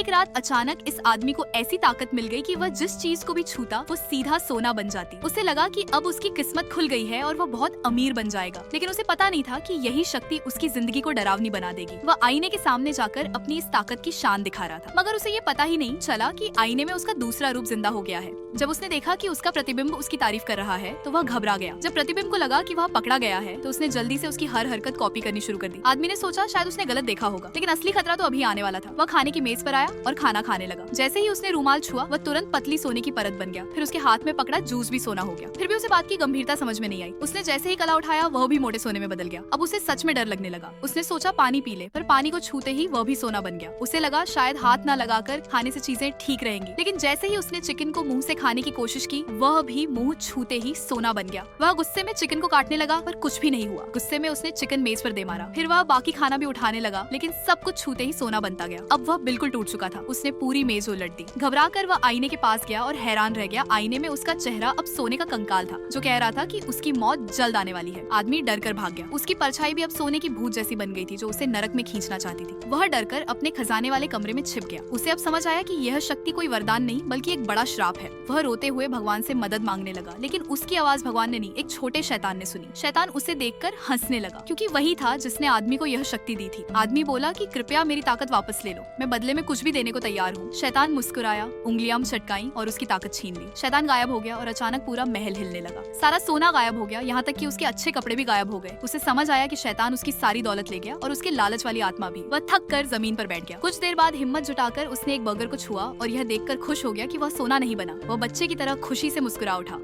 एक रात अचानक इस आदमी को ऐसी ताकत मिल गई कि वह जिस चीज को भी छूता वो सीधा सोना बन जाती। उसे लगा कि अब उसकी किस्मत खुल गई है और वह बहुत अमीर बन जाएगा, लेकिन उसे पता नहीं था कि यही शक्ति उसकी जिंदगी को डरावनी बना देगी। वह आईने के सामने जाकर अपनी इस ताकत की शान दिखा रहा था, मगर उसे ये पता ही नहीं चला कि आईने में उसका दूसरा रूप जिंदा हो गया है। जब उसने देखा कि उसका प्रतिबिंब उसकी तारीफ कर रहा है तो वह घबरा गया। जब प्रतिबिंब को लगा कि वह पकड़ा गया है तो उसने जल्दी से उसकी हर हरकत कॉपी करनी शुरू कर दी। आदमी ने सोचा शायद उसने गलत देखा होगा, लेकिन असली खतरा तो अभी आने वाला था। वह खाने की मेज पर आया और खाना खाने लगा। जैसे ही उसने रूमाल छुआ वह तुरंत पतली सोने की परत बन गया। फिर उसके हाथ में पकड़ा जूस भी सोना हो गया। फिर भी उसे बात की गंभीरता समझ में नहीं आई। उसने जैसे ही कला उठाया वह भी मोटे सोने में बदल गया। अब उसे सच में डर लगने लगा। उसने सोचा पानी पी ले, पर पानी को छूते ही वह भी सोना बन गया। उसे लगा शायद हाथ न लगाकर खाने से चीजें ठीक रहेंगी, लेकिन जैसे ही उसने चिकन को मुंह से खाने की कोशिश की वह भी मुंह छूते ही सोना बन गया। वह गुस्से में चिकन को काटने लगा पर कुछ भी नहीं हुआ। गुस्से में उसने चिकन मेज पर दे मारा। फिर वह बाकी खाना भी उठाने लगा, लेकिन सब कुछ छूते ही सोना बनता गया। अब वह बिल्कुल टूट चुका था। उसने पूरी मेज उलट दी। घबराकर वह आईने के पास गया और हैरान रह गया। आईने में उसका चेहरा अब सोने का कंकाल था, जो कह रहा था कि उसकी मौत जल्द आने वाली है। आदमी डर कर भाग गया। उसकी परछाई भी अब सोने की भूत जैसी बन गई थी, जो उसे नरक में खींचना चाहती थी। वह डरकर अपने खजाने वाले कमरे में छिप गया। उसे अब समझ आया कि यह शक्ति कोई वरदान नहीं बल्कि एक बड़ा श्राप है। वह रोते हुए भगवान से मदद मांगने लगा, लेकिन उसकी आवाज भगवान ने नहीं, एक छोटे शैतान ने सुनी। शैतान उसे देखकर हंसने लगा, क्योंकि वही था जिसने आदमी को यह शक्ति दी थी। आदमी बोला कि कृपया मेरी ताकत वापस ले लो, मैं बदले में कुछ भी देने को तैयार हूँ। शैतान मुस्कुराया, उंगलियां चटकाई और उसकी ताकत छीन ली। शैतान गायब हो गया और अचानक पूरा महल हिलने लगा। सारा सोना गायब हो गया, यहाँ तक कि उसके अच्छे कपड़े भी गायब हो गए। उसे समझ आया कि शैतान उसकी सारी दौलत ले गया और उसके लालच वाली आत्मा भी। वह थक कर जमीन पर बैठ गया। कुछ देर बाद हिम्मत जुटाकर उसने एक बर्गर को छुआ और यह देखकर खुश हो गया कि वह सोना नहीं बना। वह बच्चे की तरह खुशी से मुस्कुरा उठा।